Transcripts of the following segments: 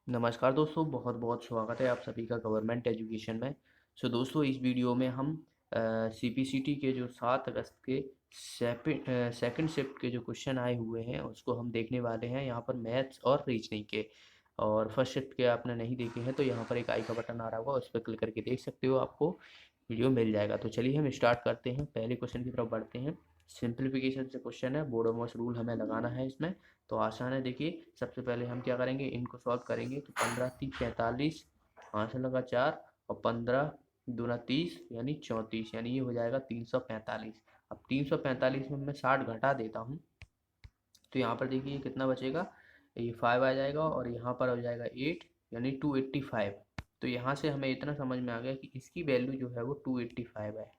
नमस्कार दोस्तों, बहुत बहुत स्वागत है आप सभी का गवर्नमेंट एजुकेशन में। दोस्तों, इस वीडियो में हम सीपीसीटी के जो 7 अगस्त के सेकंड शिफ्ट के जो क्वेश्चन आए हुए हैं उसको हम देखने वाले हैं। यहाँ पर मैथ्स और रीजनिंग के, और फर्स्ट शिफ्ट के आपने नहीं देखे हैं तो यहाँ पर एक आई का बटन आ रहा होगा, उस पर क्लिक करके देख सकते हो, आपको वीडियो मिल जाएगा। तो चलिए हम स्टार्ट करते हैं, पहले क्वेश्चन की तरफ बढ़ते हैं। सिंप्लीफिकेशन से क्वेश्चन है, बोडोमॉस रूल हमें लगाना है इसमें। तो आसान है, देखिए सबसे पहले हम क्या करेंगे, इनको सॉल्व करेंगे। तो 15×3 = 45, 5 से लगा 4, और 15×2 = 30 यानी 34, यानी ये हो जाएगा 345। अब 345 में मैं 60 घटा देता हूँ, तो यहाँ पर देखिए कितना बचेगा, ये 5 आ जाएगा और यहाँ पर हो जाएगा 8, यानी 285। तो यहाँ से हमें इतना समझ में आ गया कि इसकी वैल्यू जो है वो 285 है।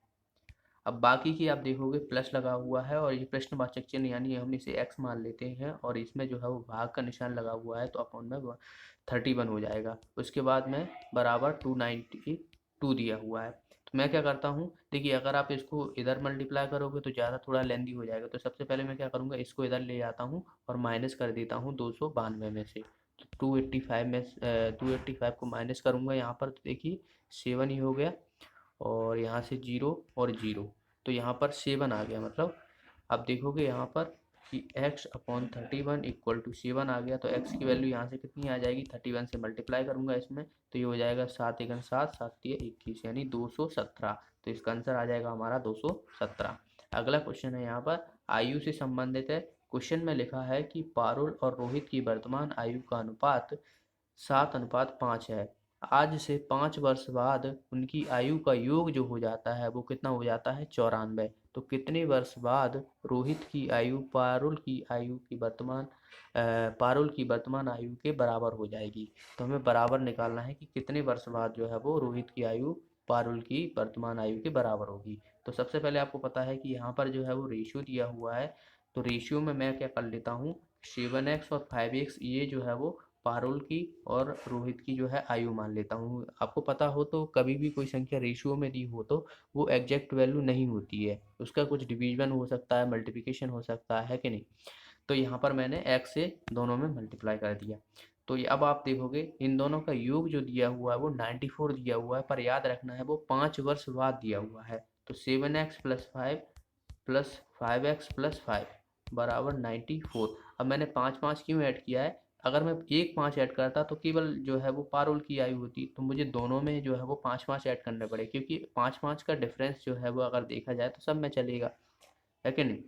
अब बाकी की आप देखोगे प्लस लगा हुआ है, और ये प्रश्नवाचक चिन्ह यानी हम इसे एक्स मान लेते हैं, और इसमें जो है वो भाग का निशान लगा हुआ है, तो अपॉन में 31 हो जाएगा। उसके बाद में बराबर 292 दिया हुआ है। तो मैं क्या करता हूँ, देखिए अगर आप इसको इधर मल्टीप्लाई करोगे तो ज़्यादा थोड़ा लेंदी हो जाएगा। तो सबसे पहले मैं क्या करूँगा, इसको इधर ले जाता हूँ और माइनस कर देता हूँ 292 में से। तो 285 में 285 को माइनस करूँगा यहाँ पर, तो देखिए 7 ही हो गया, और यहाँ से 0 और 0, तो यहाँ पर 7 आ गया। मतलब अब देखोगे यहाँ पर कि x/31 = 7 आ गया। तो x की वैल्यू यहाँ से कितनी आ जाएगी, 31 से मल्टीप्लाई करूँगा इसमें, तो ये हो जाएगा 7 × 7, 7 × 21, यानी 217। तो इसका आंसर आ जाएगा हमारा 217। अगला क्वेश्चन है यहाँ पर आयु से संबंधित है। क्वेश्चन में लिखा है कि पारुल और रोहित की वर्तमान आयु का अनुपात 7:5 है। आज से 5 वर्ष बाद उनकी आयु का योग जो हो जाता है वो कितना हो जाता है, 94। तो कितने वर्ष बाद रोहित की आयु पारुल की वर्तमान आयु के बराबर हो जाएगी। तो हमें बराबर निकालना है कि कितने वर्ष बाद जो है वो रोहित की आयु पारुल की वर्तमान आयु के बराबर होगी। तो सबसे पहले आपको पता है कि यहाँ पर जो है वो रेशियो दिया हुआ है। तो रेशियो में मैं क्या कर लेता हूँ, 7x और 5x ये जो है वो पारुल की और रोहित की जो है आयु मान लेता हूँ। आपको पता हो तो कभी भी कोई संख्या रेशियो में दी हो तो वो एग्जैक्ट वैल्यू नहीं होती है, उसका कुछ डिवीजन हो सकता है, मल्टीप्लिकेशन हो सकता है कि नहीं। तो यहाँ पर मैंने x से दोनों में मल्टीप्लाई कर दिया। तो ये अब आप देखोगे इन दोनों का योग जो दिया हुआ है वो 94 दिया हुआ है, पर याद रखना है वो 5 वर्ष बाद दिया हुआ है। तो 7x + 5 + 5x + 5 बराबर 94। अब मैंने 5 5 क्यों ऐड किया है, अगर मैं 1 5 ऐड करता तो केवल जो है वो पारुल की आयु होती, तो मुझे दोनों में जो है वो 5 5 ऐड करने पड़े, क्योंकि 5 5 का डिफरेंस जो है वो अगर देखा जाए तो सब में चलेगा, है कि नहीं।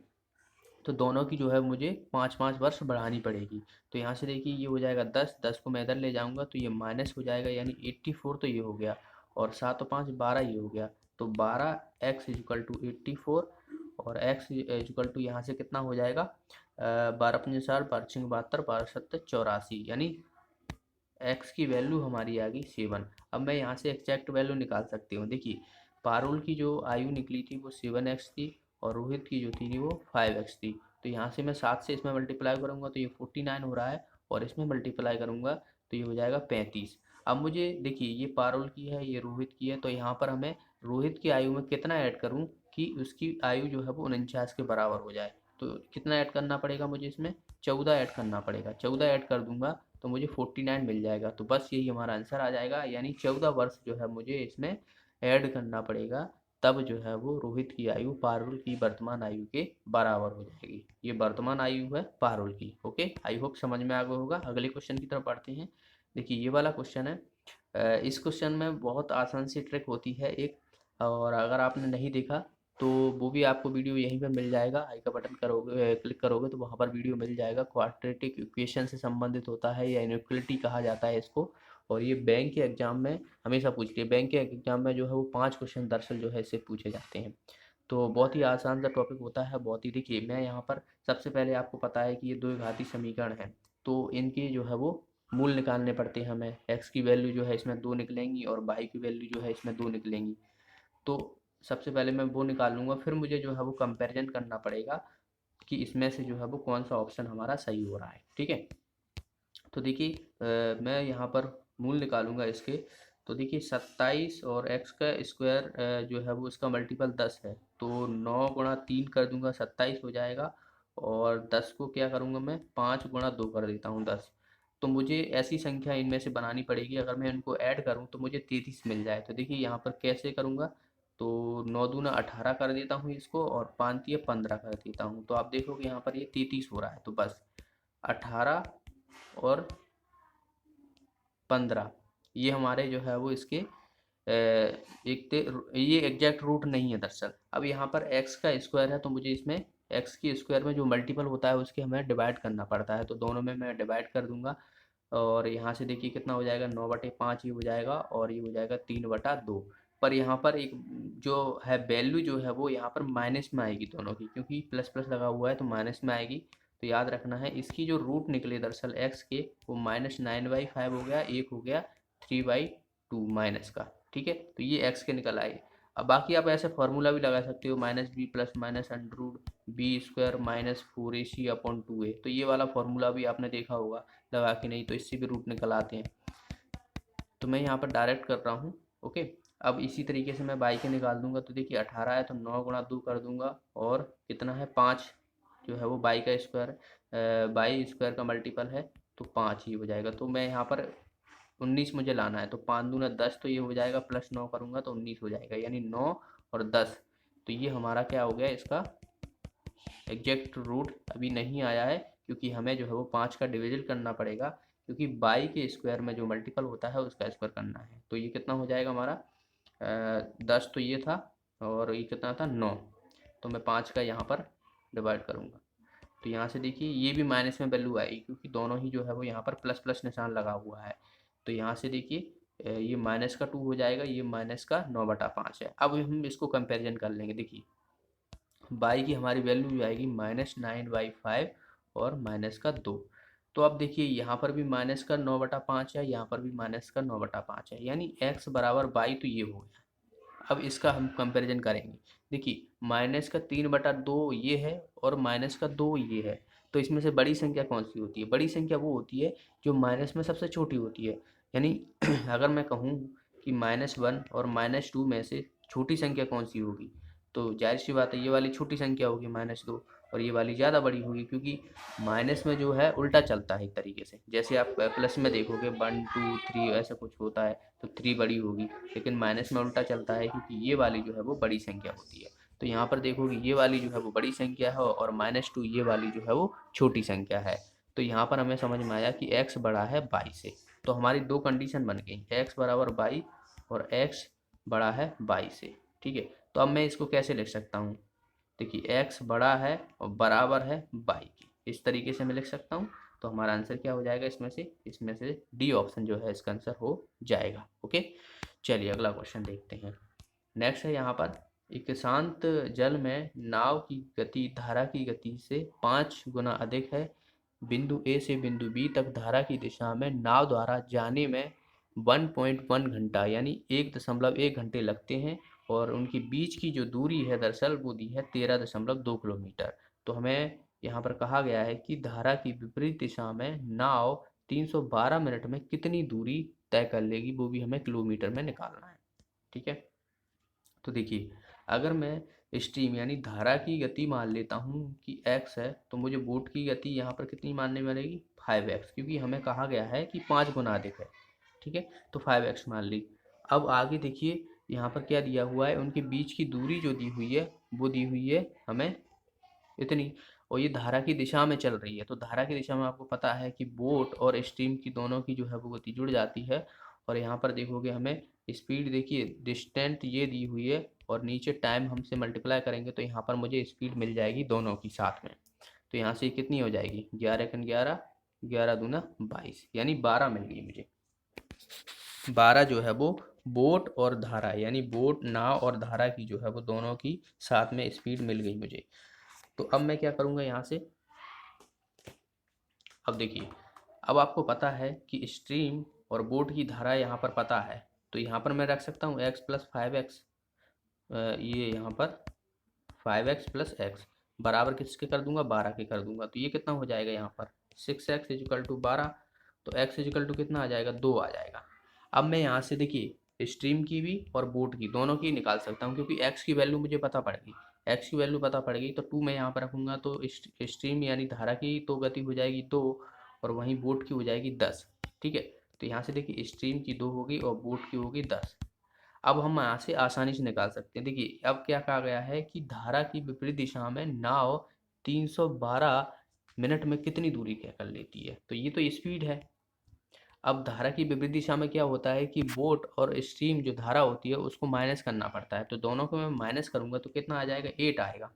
तो दोनों की जो है मुझे 5 5 वर्ष बढ़ानी पड़ेगी। तो यहाँ से देखिए ये हो जाएगा 10, 10 को मैं इधर ले जाऊँगा तो ये माइनस हो जाएगा, यानी 84। तो ये हो गया, और 7 और 5 12, ये हो गया। तो 12x = 84, और x यहाँ से कितना हो जाएगा, 12×5 = 12, 12×6 = 72, 12×7 = 84, यानी x की वैल्यू हमारी आ गई 7। अब मैं यहाँ से एग्जैक्ट वैल्यू निकाल सकती हूँ। देखिए पारुल की जो आयु निकली थी वो 7x थी, और रोहित की जो थी वो 5x थी। तो यहाँ से मैं 7 से इसमें मल्टीप्लाई करूँगा तो ये 49 हो रहा है, और इसमें मल्टीप्लाई करूँगा तो ये हो जाएगा 35। अब मुझे देखिए ये पारुल की है, ये रोहित की है, तो यहाँ पर हमें रोहित की आयु में कितना ऐड करूँ कि उसकी आयु जो है वो 49 के बराबर हो जाए। तो कितना ऐड करना पड़ेगा मुझे, इसमें 14 ऐड करना पड़ेगा। 14 ऐड कर दूंगा तो मुझे 49 मिल जाएगा। तो बस यही हमारा आंसर आ जाएगा, यानी 14 वर्ष जो है मुझे इसमें ऐड करना पड़ेगा, तब जो है वो रोहित की आयु पारुल की वर्तमान आयु के बराबर हो जाएगी। ये वर्तमान आयु है पारुल की। ओके, आई होप समझ में आ गया होगा। अगले क्वेश्चन की तरफ बढ़ते हैं। देखिए ये वाला क्वेश्चन है, इस क्वेश्चन में बहुत आसान सी ट्रिक होती है एक, और अगर आपने नहीं देखा तो वो भी आपको वीडियो यहीं पे मिल जाएगा। आई का बटन करोगे, क्लिक करोगे तो वहाँ पर वीडियो मिल जाएगा। क्वाड्रेटिक इक्वेशन से संबंधित होता है, या इनइक्वलिटी कहा जाता है इसको, और ये बैंक के एग्जाम में हमेशा पूछती है। बैंक के एग्जाम में जो है वो 5 क्वेश्चन दरअसल जो है इससे पूछे जाते हैं। तो बहुत ही आसान सा टॉपिक होता है, बहुत ही। देखिए मैं यहाँ पर सबसे पहले, आपको पता है कि ये दो घाती समीकरण हैं, तो इनके जो है वो मूल निकालने पड़ते हैं हमें। एक्स की वैल्यू जो है इसमें 2 निकलेंगी, और वाई की वैल्यू जो है इसमें 2 निकलेंगी। तो सबसे पहले मैं वो निकाल लूँगा, फिर मुझे जो है वो कंपैरिजन करना पड़ेगा कि इसमें से जो है वो कौन सा ऑप्शन हमारा सही हो रहा है। ठीक है, तो देखिए मैं यहाँ पर मूल निकालूंगा इसके। तो देखिए 27 और x का स्क्वायर जो है वो इसका मल्टीपल 10 है, तो 9 × 3 कर दूंगा, 27 हो जाएगा। और 10 को क्या करूँगा मैं, 5 × 2 कर देता हूँ, 10। तो मुझे ऐसी संख्या इनमें से बनानी पड़ेगी, अगर मैं इनको ऐड करूँ तो मुझे 33 मिल जाए। तो देखिए यहाँ पर कैसे करूँगा, तो 9 दूना 18 कर देता हूँ इसको, और 5 तिया 15 कर देता हूँ, तो आप देखोगे यहाँ पर ये 33 हो रहा है। तो बस 18 और 15 ये हमारे जो है वो इसके ये एग्जैक्ट रूट नहीं है दरअसल। अब यहाँ पर एक्स का स्क्वायर है, तो मुझे इसमें एक्स की स्क्वायर में जो मल्टीपल होता है उसके हमें डिवाइड करना पड़ता है, तो दोनों में मैं डिवाइड कर दूंगा। और यहाँ से देखिए कितना हो जाएगा, 9/5 ये हो जाएगा, और ये हो जाएगा 3/2। पर यहाँ पर एक जो है वैल्यू जो है वो यहाँ पर माइनस में आएगी दोनों की, क्योंकि प्लस प्लस लगा हुआ है तो माइनस में आएगी। तो याद रखना है इसकी जो रूट निकले दरअसल एक्स के, वो -9/5 हो गया, एक हो गया 3/2 माइनस का। ठीक है, तो ये एक्स के निकल आए। अब बाकी आप ऐसे फार्मूला भी लगा सकते हो, -b प्लस -√b² -4ac/2a। तो ये वाला फार्मूला भी आपने देखा होगा लगा के, नहीं तो इससे भी रूट निकल आते हैं। तो मैं यहाँ पर डायरेक्ट कर रहा हूँ। ओके, अब इसी तरीके से मैं बाई के निकाल दूंगा। तो देखिए 18 है तो 9 गुणा 2 कर दूंगा, और कितना है 5 जो है वो बाई का स्क्वायर, बाई स्क्वायर का मल्टीपल है, तो 5 ही हो जाएगा। तो मैं यहाँ पर 19 मुझे लाना है, तो 5 दूना 10, तो ये हो जाएगा, प्लस 9 करूँगा तो 19 हो जाएगा, यानी 9 और 10। तो ये हमारा क्या हो गया, इसका एग्जैक्ट रूट अभी नहीं आया है, क्योंकि हमें जो है वो 5 का डिविजन करना पड़ेगा, क्योंकि बाई के स्क्वायर में जो मल्टीपल होता है उसका स्क्वायर करना है। तो ये कितना हो जाएगा हमारा, 10 तो ये था, और ये कितना था 9, तो मैं 5 का यहाँ पर डिवाइड करूँगा। तो यहाँ से देखिए ये भी माइनस में वैल्यू आएगी, क्योंकि दोनों ही जो है वो यहाँ पर प्लस प्लस निशान लगा हुआ है। तो यहाँ से देखिए ये माइनस का 2 हो जाएगा, ये माइनस का 9/5 है। अब हम इसको कंपेरिजन कर लेंगे। देखिए बाई की हमारी वैल्यू आएगी -9/5 और माइनस का 2। तो अब देखिए यहाँ पर भी माइनस का 9/5 है, यहाँ पर भी माइनस का 9/5 है, यानी x बराबर बाई, तो ये हो गया। अब इसका हम कंपैरिजन करेंगे। देखिए माइनस का 3/2 ये है, और माइनस का 2 ये है। तो इसमें से बड़ी संख्या कौन सी होती है, बड़ी संख्या वो होती है जो माइनस में सबसे छोटी होती है। यानी अगर मैं कहूँ कि -1 और -2 में से छोटी संख्या कौन सी होगी, तो जाहिर सी बात है ये वाली छोटी संख्या होगी -2, और ये वाली ज़्यादा बड़ी होगी, क्योंकि माइनस में जो है उल्टा चलता है एक तरीके से। जैसे आप प्लस में देखोगे 1 2 3 ऐसा कुछ होता है, तो 3 बड़ी होगी, लेकिन माइनस में उल्टा चलता है, क्योंकि ये वाली जो है वो बड़ी संख्या होती है। तो यहाँ पर देखोगे ये वाली जो है वो बड़ी संख्या है, और -2 ये वाली जो है वो छोटी संख्या है। तो यहाँ पर हमें समझ में आया कि x बड़ा है 22 से। तो हमारी दो कंडीशन बन गई, x बराबर 22 और x बड़ा है 22 से। ठीक है, तो अब मैं इसको कैसे लिख सकता हूँ, देखिए x बड़ा है और बराबर है 22 की, इस तरीके से मैं लिख सकता हूँ। तो हमारा आंसर क्या हो जाएगा, इसमें से डी ऑप्शन जो है इसका आंसर हो जाएगा। ओके, चलिए अगला क्वेश्चन देखते हैं। नेक्स्ट है यहाँ पर, एक शांत जल में नाव की गति धारा की गति से 5 गुना अधिक है। बिंदु ए से बिंदु बी तक धारा की दिशा में नाव द्वारा जाने में 1.1 घंटा यानी 1.1 घंटे लगते हैं, और उनके बीच की जो दूरी है दरअसल वो दी है 13.2 किलोमीटर। तो हमें यहाँ पर कहा गया है कि धारा की विपरीत दिशा में नाव 312 मिनट में कितनी दूरी तय कर लेगी, वो भी हमें किलोमीटर में निकालना है। ठीक है, तो देखिए अगर मैं स्ट्रीम यानी धारा की गति मान लेता हूँ कि x है, तो मुझे बोट की गति यहाँ पर कितनी मानने वालेगी 5x, क्योंकि हमें कहा गया है कि 5 गुना अधिक है। ठीक है, तो 5x मान ली। अब आगे देखिए यहाँ पर क्या दिया हुआ है, उनके बीच की दूरी जो दी हुई है वो दी हुई है हमें इतनी, और ये धारा की दिशा में चल रही है। तो धारा की दिशा में आपको पता है कि बोट और स्ट्रीम की दोनों की जो है वो गति जुड़ जाती है। और यहाँ पर देखोगे हमें स्पीड, देखिए डिस्टेंट ये दी हुई है, और नीचे टाइम हमसे मल्टीप्लाई करेंगे तो यहाँ पर मुझे स्पीड मिल जाएगी दोनों की साथ में। तो यहाँ से कितनी हो जाएगी, 11 11 दूना 22, यानी 12 मिल गई मुझे। 12 जो है वो बोट और धारा, यानी बोट नाव और धारा की जो है वो दोनों की साथ में स्पीड मिल गई मुझे। तो अब मैं क्या करूँगा यहाँ से, अब देखिए अब आपको पता है कि स्ट्रीम और बोट की धारा यहाँ पर पता है, तो यहाँ पर मैं रख सकता हूँ x प्लस 5x, ये यहाँ पर 5x प्लस x बराबर किसके कर दूंगा, 12 के कर दूंगा। तो ये कितना हो जाएगा यहाँ पर 6x इजिकल टू 12, तो x इजिकल टू कितना आ जाएगा, 2 आ जाएगा। अब मैं यहाँ से देखिए स्ट्रीम की भी और बोट की दोनों की निकाल सकता हूँ, क्योंकि x की वैल्यू मुझे पता पड़ गई, x की वैल्यू पता पड़ गई, तो 2 मैं यहाँ पर रखूँगा, तो स्ट्रीम यानी धारा की तो गति हो जाएगी 2, और वहीं बोट की हो जाएगी 10। ठीक है, तो यहाँ से देखिए स्ट्रीम की 2 होगी और बोट की होगी 10। अब हम यहाँ से आसानी से निकाल सकते हैं। देखिए अब क्या कहा गया है कि धारा की विपरीत दिशा में नाव 312 मिनट में कितनी दूरी तय कर लेती है, तो ये तो स्पीड है। अब धारा की विपरीत दिशा में क्या होता है कि बोट और स्ट्रीम जो धारा होती है उसको माइनस करना पड़ता है, तो दोनों को मैं माइनस करूंगा तो कितना आ जाएगा, 8 आएगा।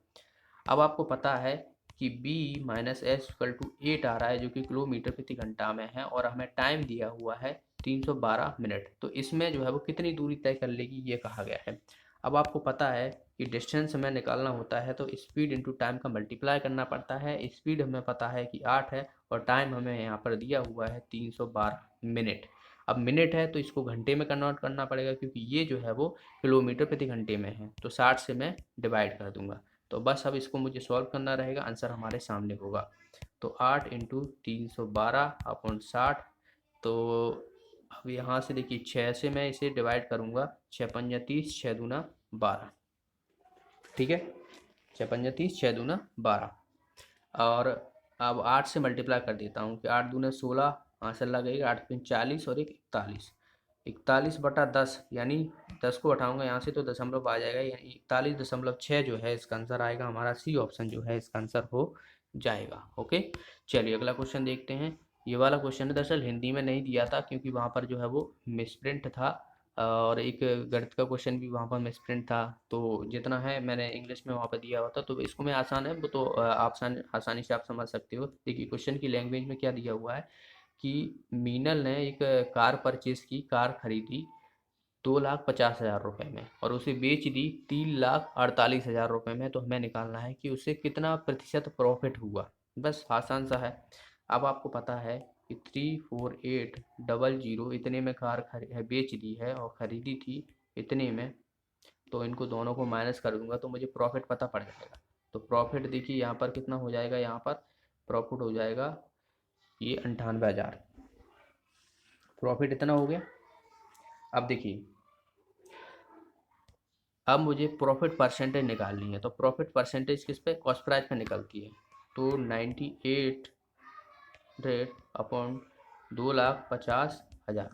अब आपको पता है कि b minus S equal to 8 आ रहा है, जो कि किलोमीटर प्रति घंटा में है, और हमें टाइम दिया हुआ है 312 मिनट। तो इसमें जो है वो कितनी दूरी तय कर लेगी ये कहा गया है। अब आपको पता है कि डिस्टेंस हमें निकालना होता है तो स्पीड इंटू टाइम का मल्टीप्लाई करना पड़ता है। स्पीड हमें पता है कि 8 है और टाइम हमें यहाँ पर दिया हुआ है 312 मिनट। अब मिनट है तो इसको घंटे में कन्वर्ट करना पड़ेगा, क्योंकि ये जो है वो किलोमीटर प्रति घंटे में है, तो 60 से मैं डिवाइड कर दूंगा। तो बस अब इसको मुझे सॉल्व करना रहेगा, आंसर हमारे सामने होगा। तो 8 इंटू 312 अपॉन 60। तो अब यहाँ से देखिए 6 से मैं इसे डिवाइड करूँगा, 6 पंजा 30, 6 दूना 12। ठीक है, 6 पंजा 30, 6 दूना 12। और अब 8 से मल्टीप्लाई कर देता हूँ कि 8 दूना 16, आंसर लगेगा 8 पंज 40 और 41। 41/10 यानी 10 को हटाऊंगा यहाँ से तो दशमलव आ जाएगा, यानी 41.6 जो है इसका आंसर आएगा हमारा। सी ऑप्शन जो है इसका आंसर हो जाएगा। ओके, चलिए अगला क्वेश्चन देखते हैं। ये वाला क्वेश्चन दरअसल हिंदी में नहीं दिया था, क्योंकि वहाँ पर जो है वो मिसप्रिंट था, और एक गणित का क्वेश्चन भी वहाँ पर मिसप्रिंट था। तो जितना है मैंने इंग्लिश में वहाँ पर दिया हुआ था, तो इसको मैं आसान है वो तो आसानी से आप समझ सकते हो। देखिए क्वेश्चन की लैंग्वेज में क्या दिया हुआ है कि मीनल ने एक कार परचेज की, कार खरीदी 2,50,000 रुपये में और उसे बेच दी 3,48,000 रुपये में। तो हमें निकालना है कि उसे कितना प्रतिशत प्रॉफिट हुआ। बस आसान सा है। अब आपको पता है कि 34800 इतने में कार बेच दी है और ख़रीदी थी इतने में, तो इनको दोनों को माइनस कर दूंगा तो मुझे प्रॉफिट पता पड़ जाएगा। तो प्रॉफिट देखिए यहाँ पर कितना हो जाएगा, यहाँ पर प्रॉफिट हो जाएगा ये 98,000। प्रॉफिट इतना हो गया। अब देखिए अब मुझे प्रॉफिट परसेंटेज निकालनी है, तो प्रॉफिट परसेंटेज किस पे, कॉस्ट प्राइस पे निकलती है। तो 9800 अपॉन 2,50,000।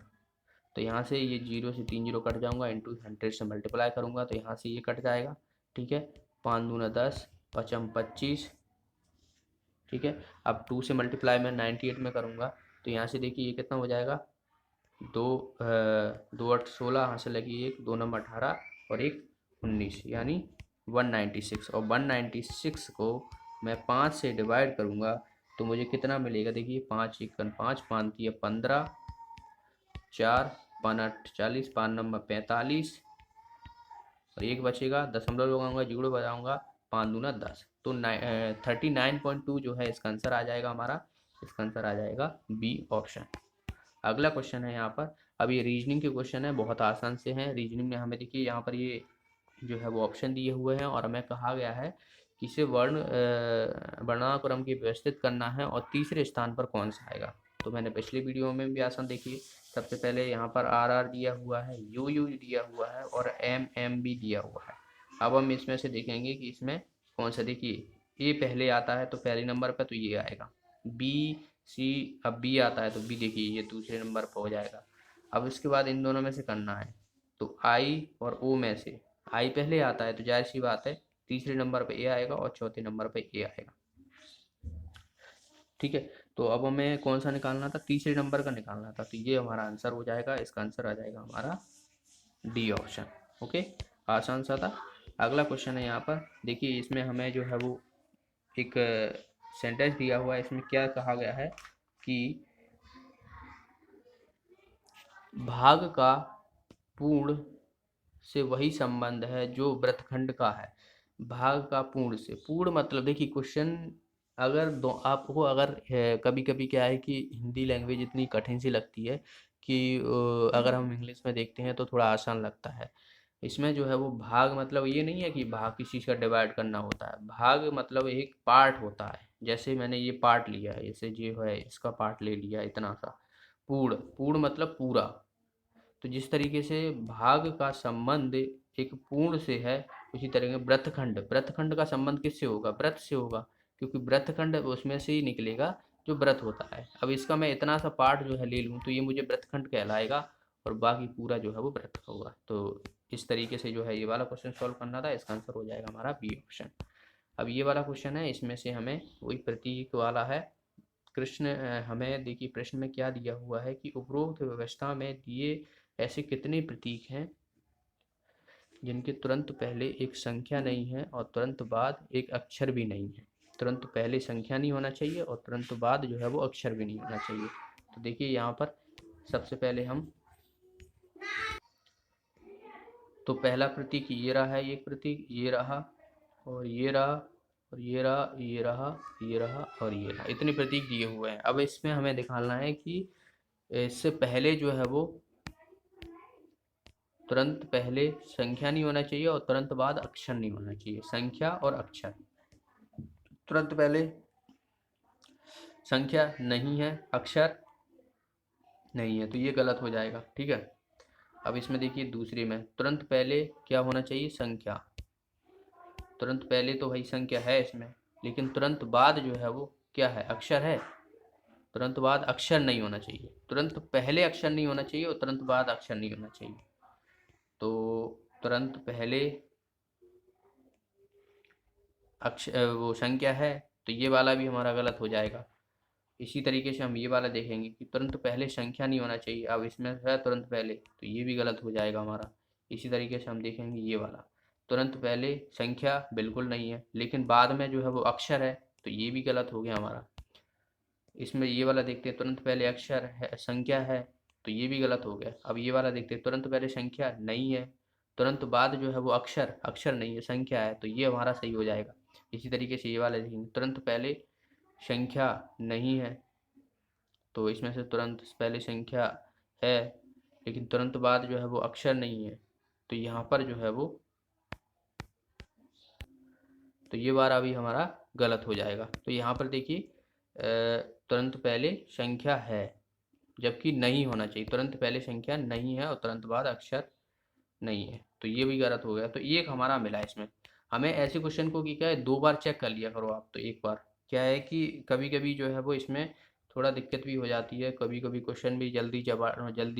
तो यहाँ से ये 0 से 3 जीरो कट जाऊंगा, इंटू 100 से मल्टीप्लाई करूंगा तो यहाँ से ये कट जाएगा। ठीक है, 5 दूना 10, पचम 25। ठीक है, अब 2 से मल्टीप्लाई मैं 98 में करूँगा तो यहाँ से देखिए ये कितना हो जाएगा, 2 8 16, यहाँ से लगी एक 2 नंबर 18 और एक 19, यानी 196। और 196 को मैं 5 से डिवाइड करूँगा तो मुझे कितना मिलेगा, देखिए 5 1 5, 5 दिया 15, 4 5 8 40, 5 नंबर 45 और एक बचेगा, दशमलव लगाऊंगा, जीरो बजाऊंगा, 5 दूना 10। तो 39.2 जो है इसका आंसर आ जाएगा हमारा। इसका आंसर आ जाएगा बी ऑप्शन। अगला क्वेश्चन है यहाँ पर, अब ये रीजनिंग के क्वेश्चन है, बहुत आसान से हैं। रीजनिंग में हमें देखिए यहाँ पर ये जो है वो ऑप्शन दिए हुए हैं और हमें कहा गया है कि इसे वर्णानुक्रम की व्यवस्थित करना है और तीसरे स्थान पर कौन सा आएगा। तो मैंने पिछली वीडियो में भी आसान देखिए, सबसे पहले यहाँ पर आर आर दिया हुआ है, यू दिया हुआ है और एम भी दिया हुआ है। अब हम इसमें से देखेंगे कि इसमें कौन सा, देखिए ए पहले आता है तो पहले नंबर पर तो ये आएगा, बी सी, अब बी आता है तो बी देखिए ये दूसरे नंबर पर हो जाएगा। अब इसके बाद इन दोनों में से करना है, तो आई और ओ में से आई पहले आता है तो जाहिर सी बात है तीसरे नंबर पे ए आएगा और चौथे नंबर पे ए आएगा। ठीक है, तो अब हमें कौन सा निकालना था, तीसरे नंबर का निकालना था, तो ये हमारा आंसर हो जाएगा। इसका आंसर आ जाएगा हमारा डी ऑप्शन। ओके, आसान सा था। अगला क्वेश्चन है यहाँ पर, देखिए इसमें हमें जो है वो एक सेंटेंस दिया हुआ है। इसमें क्या कहा गया है कि भाग का पूर्ण से वही संबंध है जो वृत्तखंड का है। भाग का पूर्ण से, पूर्ण मतलब देखिए क्वेश्चन अगर दो आपको, अगर कभी कभी क्या है कि हिंदी लैंग्वेज इतनी कठिन सी लगती है कि अगर हम इंग्लिश में देखते हैं तो थोड़ा आसान लगता है। इसमें जो है वो भाग मतलब ये नहीं है कि भाग किसी चीज़ का डिवाइड करना होता है। भाग मतलब एक पार्ट होता है, जैसे मैंने ये पार्ट लिया है, जैसे जो है इसका पार्ट ले लिया इतना सा। पूर्ण, पूर्ण मतलब पूरा। तो जिस तरीके से भाग का संबंध एक पूर्ण से है, उसी तरह वृत्तखंड, वृत्तखंड का संबंध किससे होगा, वृत्त से होगा, क्योंकि वृत्तखंड उसमें से ही निकलेगा जो व्रत होता है। अब इसका मैं इतना सा पार्ट जो है ले लूँ तो ये मुझे व्रतखंड कहलाएगा और बाकी पूरा जो है वो व्रत का होगा। तो इस तरीके से जो है ये वाला क्वेश्चन सॉल्व करना था। इसका आंसर हो जाएगा हमारा बी ऑप्शन। अब ये वाला क्वेश्चन है, इसमें से हमें वही प्रतीक वाला है। कृष्ण हमें देखिए प्रश्न में क्या दिया हुआ है कि उपरोक्त व्यवस्था में दिए ऐसे कितने प्रतीक हैं जिनके तुरंत पहले एक संख्या नहीं है और तुरंत बाद एक अक्षर भी नहीं है। तुरंत पहले संख्या नहीं होना चाहिए और तुरंत बाद जो है वो अक्षर भी नहीं होना चाहिए। तो देखिए यहाँ पर सबसे पहले हम, तो पहला प्रतीक ये रहा है, एक प्रतीक ये रहा और ये रहा और ये रहा, ये रहा, ये रहा और ये रहा, इतने प्रतीक दिए हुए हैं। अब इसमें हमें दिखाना है कि इससे पहले जो है वो तुरंत पहले संख्या नहीं होना चाहिए और तुरंत बाद अक्षर नहीं होना चाहिए। संख्या और अक्षर, तुरंत पहले संख्या नहीं है, अक्षर नहीं है, तो ये गलत हो जाएगा। ठीक है। अब इसमें देखिए दूसरे में तुरंत पहले क्या होना चाहिए, संख्या। तुरंत पहले तो भाई संख्या है इसमें, लेकिन तुरंत बाद जो है वो क्या है, अक्षर है। तुरंत बाद अक्षर नहीं होना चाहिए, तुरंत पहले अक्षर नहीं होना चाहिए और तुरंत बाद अक्षर नहीं होना चाहिए। तो तुरंत पहले अक्षर वो संख्या है, तो ये वाला भी हमारा गलत हो जाएगा। इसी तरीके से हम ये वाला देखेंगे कि तुरंत पहले संख्या नहीं होना चाहिए। अब इसमें है तुरंत पहले, तो ये भी गलत हो जाएगा हमारा। इसी तरीके से हम देखेंगे ये वाला, तुरंत पहले संख्या बिल्कुल नहीं है लेकिन बाद में जो है वो अक्षर है, तो ये भी गलत हो गया हमारा। इसमें ये वाला देखते हैं, तुरंत पहले अक्षर है, संख्या है, तो ये भी गलत हो गया। अब ये वाला देखते हैं, तुरंत पहले संख्या नहीं है, तुरंत बाद जो है वो अक्षर, अक्षर नहीं है, संख्या है, तो ये हमारा सही हो जाएगा। इसी तरीके से ये वाला देखेंगे, तुरंत पहले संख्या नहीं है, तो इसमें से तुरंत पहले संख्या है लेकिन तुरंत बाद जो है वो अक्षर नहीं है, तो यहाँ पर जो है वो, तो ये बार अभी हमारा गलत हो जाएगा। तो यहाँ पर देखिए तुरंत पहले संख्या है जबकि नहीं होना चाहिए, तुरंत पहले संख्या नहीं है और तुरंत बाद अक्षर नहीं है, तो ये भी गलत हो गया। तो एक हमारा मिला इसमें। हमें ऐसे क्वेश्चन को कि क्या है, दो बार चेक कर लिया करो आप। तो एक बार क्या है कि कभी कभी जो है वो इसमें थोड़ा दिक्कत भी हो जाती है, कभी कभी क्वेश्चन भी जल्दी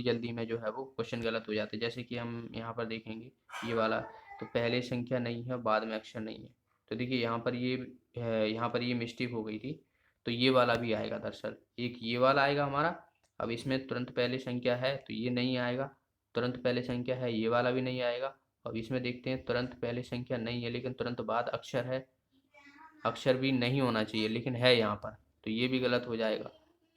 जल्दी में जो है वो क्वेश्चन गलत हो जाते हैं। जैसे कि हम यहाँ पर देखेंगे ये वाला, तो पहले संख्या नहीं है बाद में अक्षर नहीं है, तो देखिए यहाँ पर ये है, यहाँ पर ये मिस्टेक हो गई थी, तो ये वाला भी आएगा। दरअसल एक ये वाला आएगा हमारा। अब इसमें तुरंत पहले संख्या है तो ये नहीं आएगा, तुरंत पहले संख्या है ये वाला भी नहीं आएगा। अब इसमें देखते हैं, तुरंत पहले संख्या नहीं है लेकिन तुरंत बाद अक्षर है, अक्षर भी नहीं होना चाहिए लेकिन है यहाँ पर, तो ये भी गलत हो जाएगा।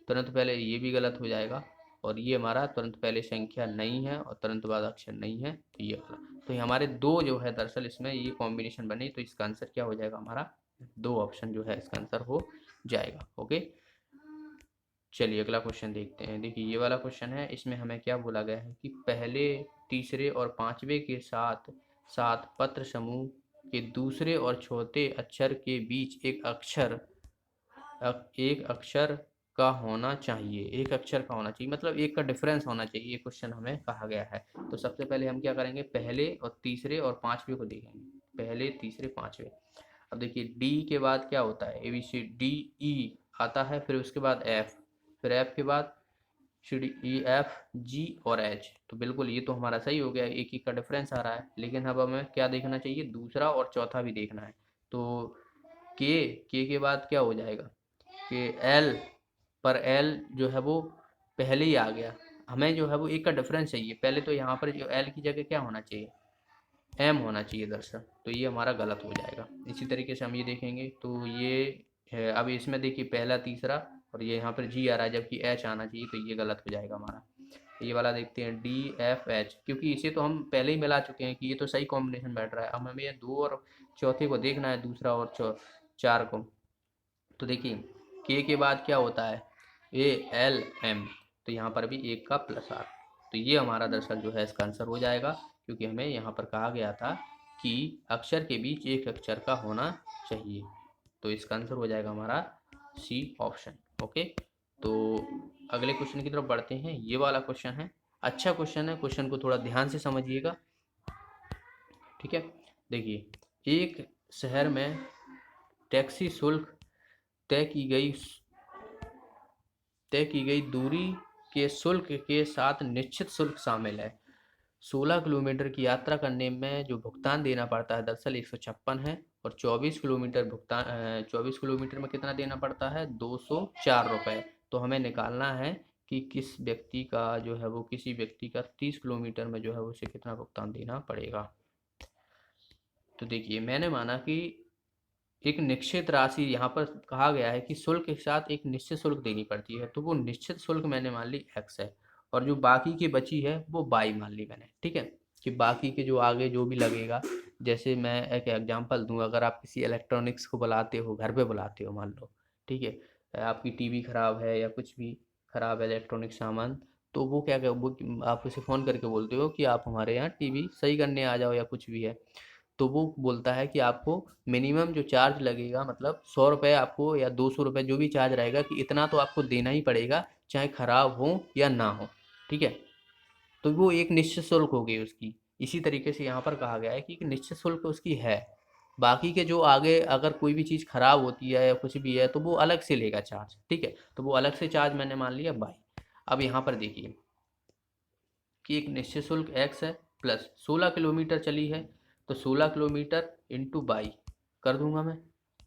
तुरंत पहले ये भी गलत हो जाएगा और ये हमारा तुरंत पहले संख्या नहीं है और तुरंत बाद अक्षर नहीं है, तो ये वाला। तो ये हमारे दो जो है दरअसल इसमें ये कॉम्बिनेशन बनी, तो इसका आंसर क्या हो जाएगा हमारा, दो ऑप्शन जो है इसका आंसर हो जाएगा। ओके, चलिए अगला क्वेश्चन देखते हैं। देखिए ये वाला क्वेश्चन है, इसमें हमें क्या बोला गया है कि पहले, तीसरे और पांचवे के साथ साथ पत्र समूह के दूसरे और चौथे अक्षर के बीच एक अक्षर का होना चाहिए। एक अक्षर का होना चाहिए मतलब एक का डिफरेंस होना चाहिए, ये क्वेश्चन हमें कहा गया है। तो सबसे पहले हम क्या करेंगे, पहले और तीसरे और पांचवे को देखेंगे। पहले, तीसरे, पांचवे। अब देखिए डी के बाद क्या होता है, A B C D E आता है, फिर उसके बाद एफ, फिर एफ के बाद C D E F G और एच। तो बिल्कुल ये तो हमारा सही हो गया, एक ही का डिफरेंस आ रहा है। लेकिन अब हमें क्या देखना चाहिए, दूसरा और चौथा भी देखना है। तो के बाद क्या हो जाएगा, कि एल पर एल जो है वो पहले ही आ गया। हमें जो है वो एक का डिफरेंस चाहिए। पहले तो यहाँ पर जो एल की जगह क्या होना चाहिए, एम होना चाहिए दरअसल, तो ये हमारा गलत हो जाएगा। इसी तरीके से हम ये देखेंगे तो ये है। अब इसमें देखिए पहला, तीसरा और ये यहाँ पर जी आ रहा है जबकि एच आना चाहिए, तो ये गलत हो जाएगा हमारा। ये वाला देखते हैं डी एफ एच, क्योंकि इसे तो हम पहले ही मिला चुके हैं कि ये तो सही कॉम्बिनेशन बैठ रहा है। अब हमें ये दो और चौथे को देखना है, दूसरा और चार को। तो देखिए के बाद क्या होता है, ए एल एम, तो यहाँ पर भी एक का प्लस आर, तो ये हमारा दरअसल जो है इसका आंसर हो जाएगा। क्योंकि हमें यहाँ पर कहा गया था कि अक्षर के बीच एक अक्षर का होना चाहिए, तो इसका आंसर हो जाएगा हमारा सी ऑप्शन। ओके, तो अगले क्वेश्चन की तरफ बढ़ते हैं। ये वाला क्वेश्चन है, अच्छा क्वेश्चन है, क्वेश्चन को थोड़ा ध्यान से समझिएगा। ठीक है, देखिए एक शहर में टैक्सी शुल्क तय की गई तय की गई दूरी के शुल्क के साथ निश्चित शुल्क शामिल है। 16 किलोमीटर की यात्रा करने में जो भुगतान देना पड़ता है दरअसल 156 है, और 24 किलोमीटर में कितना देना पड़ता है, 204 रुपये। तो हमें निकालना है कि किस व्यक्ति का जो है वो, किसी व्यक्ति का 30 किलोमीटर में जो है उसे कितना भुगतान देना पड़ेगा। तो देखिए, मैंने माना कि एक निश्चित राशि, यहाँ पर कहा गया है कि शुल्क के साथ एक निश्चित शुल्क देनी पड़ती है, तो वो निश्चित शुल्क मैंने मान ली x है, और जो बाकी की बची है वो y मान ली मैंने। ठीक है, कि बाकी के जो आगे जो भी लगेगा, जैसे मैं एक एग्जांपल दूं, अगर आप किसी इलेक्ट्रॉनिक्स को बुलाते हो, घर पे बुलाते हो मान लो, ठीक है, आपकी टीवी खराब है या कुछ भी खराब है इलेक्ट्रॉनिक सामान, तो वो क्या वो आप उसे फ़ोन करके बोलते हो कि आप हमारे यहाँ टीवी सही करने आ जाओ या कुछ भी है, तो वो बोलता है कि आपको मिनिमम जो चार्ज लगेगा, मतलब 100 रुपये आपको या 200 रुपये जो भी चार्ज रहेगा, कि इतना तो आपको देना ही पड़ेगा, चाहे ख़राब हो या ना हो। ठीक है, तो वो एक निश्चित शुल्क हो गई उसकी। इसी तरीके से यहाँ पर कहा गया है कि एक निश्चित शुल्क उसकी है, बाकी के जो आगे अगर कोई भी चीज़ खराब होती है या कुछ भी है तो वो अलग से लेगा चार्ज। ठीक है, तो वो अलग से चार्ज मैंने मान लिया बाई। अब यहाँ पर देखिए कि एक निश्चित शुल्क x है, प्लस 16 किलोमीटर चली है, तो 16 किलोमीटर इंटू बाई कर दूंगा मैं।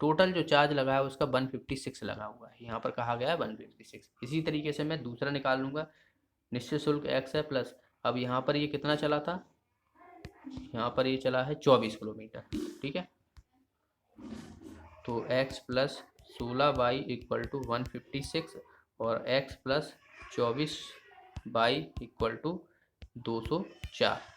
टोटल जो चार्ज लगा है उसका 156 लगा हुआ है, यहाँ पर कहा गया है 156। इसी तरीके से मैं दूसरा निकाल लूँगा, निश्चित शुल्क x है प्लस, अब यहाँ पर ये कितना चला था, यहाँ पर ये चला है 24 किलोमीटर। ठीक है, तो x plus 16 by equal to 156, और x plus 24 by equal to 204।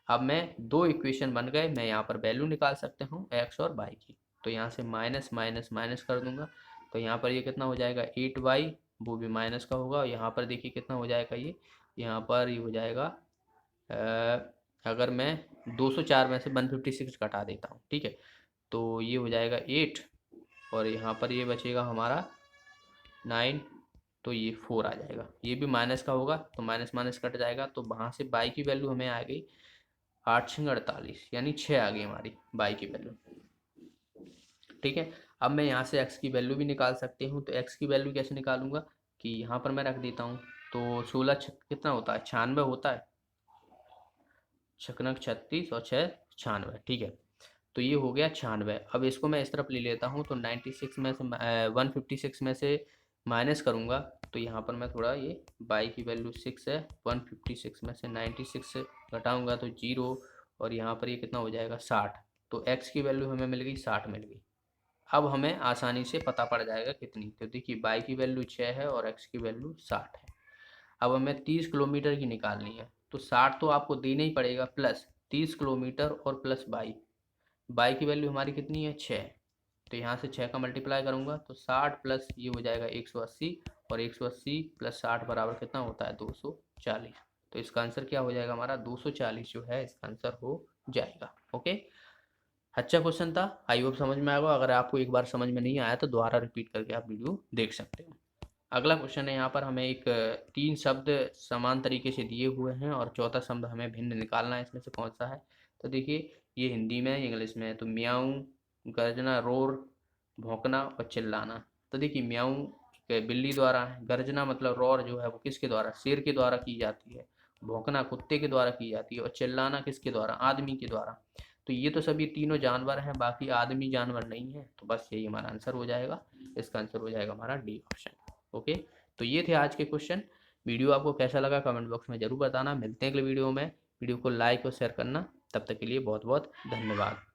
अब मैं दो इक्वेशन बन गए, मैं यहाँ पर वैल्यू निकाल सकता हूँ x और y की, तो यहाँ से माइनस माइनस माइनस कर दूंगा, तो यहाँ पर ये कितना हो जाएगा 8y, वो भी माइनस का होगा, और यहाँ पर देखिए कितना हो जाएगा, ये यहाँ पर ये हो जाएगा अगर मैं 204 में से 156 घटा देता हूँ, ठीक है, तो ये हो जाएगा 8, और यहाँ पर ये बचेगा हमारा 9, तो ये 4 आ जाएगा, ये भी माइनस का होगा तो माइनस माइनस कट जाएगा, तो वहाँ से बाई की वैल्यू हमें आ गई 8 6 48, यानी 6 आ गई हमारी बाई की वैल्यू। ठीक है, अब मैं यहाँ से x की वैल्यू भी निकाल सकती हूँ, तो x की वैल्यू कैसे निकालूंगा, कि यहाँ पर मैं रख देता हूँ, तो 16 कितना होता है, 96 होता है, 36 और 6 96। ठीक है, तो ये हो गया 96। अब इसको मैं इस तरफ ले लेता हूँ, तो 96 में से 156 में से माइनस करूँगा, तो यहाँ पर मैं थोड़ा ये बाई की वैल्यू 6 है, 156 में से 96 घटाऊँगा तो 0, और यहाँ पर ये कितना हो जाएगा 60, तो x की वैल्यू हमें मिल गई 60 मिल गई। अब हमें आसानी से पता पड़ जाएगा कितनी, तो देखिए बाई की वैल्यू 6 है और x की वैल्यू 60 है। अब हमें 30 किलोमीटर की निकालनी है, तो 60 तो आपको देना ही पड़ेगा, प्लस 30 किलोमीटर और प्लस बाई, बाई की वैल्यू हमारी कितनी है 6, तो यहाँ से 6 का मल्टीप्लाई करूँगा तो 60 प्लस ये हो जाएगा 180, और 180 प्लस 60 बराबर कितना होता है 240। तो इसका आंसर क्या हो जाएगा हमारा 240 जो है इसका आंसर हो जाएगा। ओके, अच्छा क्वेश्चन था, आई होप समझ में आएगा। अगर आपको एक बार समझ में नहीं आया तो दोबारा रिपीट करके आप वीडियो देख सकते हो। अगला क्वेश्चन है, यहाँ पर हमें एक 3 शब्द समान तरीके से दिए हुए हैं और चौथा शब्द हमें भिन्न निकालना है, इसमें से कौन सा है। तो देखिए ये हिंदी में इंग्लिश में है, तो म्याऊं, गर्जना, रोर, भौंकना और चिल्लाना। तो देखिए म्याऊं बिल्ली द्वारा है, गर्जना मतलब रोर जो है वो किसके द्वारा, शेर के द्वारा की जाती है, भौंकना कुत्ते के द्वारा की जाती है, और चिल्लाना किसके द्वारा, आदमी के द्वारा। तो ये तो सभी तीनों जानवर हैं, बाकी आदमी जानवर नहीं है, तो बस यही हमारा आंसर हो जाएगा। इसका आंसर हो जाएगा हमारा डी ऑप्शन। ओके, तो ये थे आज के क्वेश्चन। वीडियो आपको कैसा लगा कमेंट बॉक्स में जरूर बताना। मिलते हैं अगले वीडियो में, वीडियो को लाइक और शेयर करना। तब तक के लिए बहुत बहुत धन्यवाद।